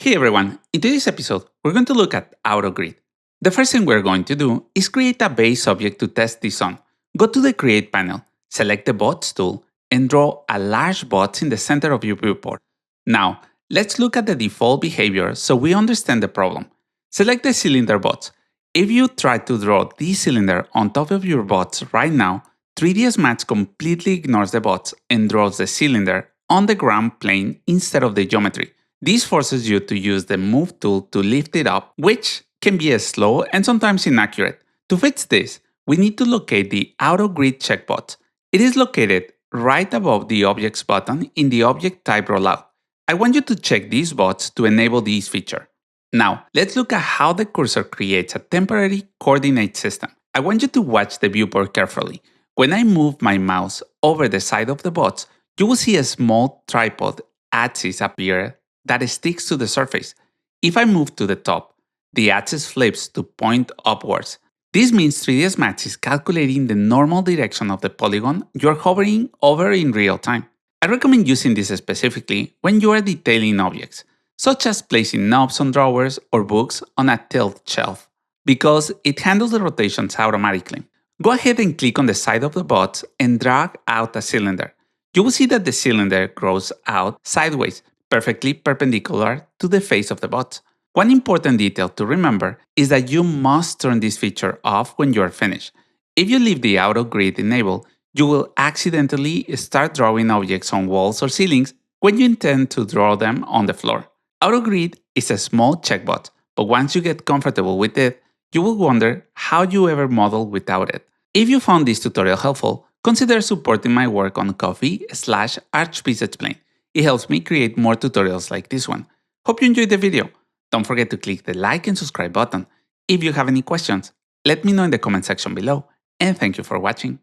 Hey everyone, in today's episode, we're going to look at AutoGrid. The first thing we're going to do is create a base object to test this on. Go to the Create panel, select the Bots tool, and draw a large box in the center of your viewport. Now, let's look at the default behavior so we understand the problem. Select the cylinder bots. If you try to draw this cylinder on top of your bots right now, 3ds Max completely ignores the bots and draws the cylinder on the ground plane instead of the geometry. This forces you to use the Move tool to lift it up, which can be slow and sometimes inaccurate. To fix this, we need to locate the AutoGrid checkbox. It is located right above the Objects button in the Object Type rollout. I want you to check these bots to enable this feature. Now, let's look at how the cursor creates a temporary coordinate system. I want you to watch the viewport carefully. When I move my mouse over the side of the bots, you will see a small tripod axis appear that sticks to the surface. If I move to the top, the axis flips to point upwards. This means 3ds Max is calculating the normal direction of the polygon you're hovering over in real time. I recommend using this specifically when you are detailing objects, such as placing knobs on drawers or books on a tilt shelf, because it handles the rotations automatically. Go ahead and click on the side of the box and drag out a cylinder. You will see that the cylinder grows out sideways, perfectly perpendicular to the face of the bot. One important detail to remember is that you must turn this feature off when you are finished. If you leave the AutoGrid enabled, you will accidentally start drawing objects on walls or ceilings when you intend to draw them on the floor. AutoGrid is a small checkbox, but once you get comfortable with it, you will wonder how you ever model without it. If you found this tutorial helpful, consider supporting my work on Ko-fi/Archviz Explain. It helps me create more tutorials like this one. Hope you enjoyed the video. Don't forget to click the like and subscribe button. If you have any questions, let me know in the comment section below, and thank you for watching.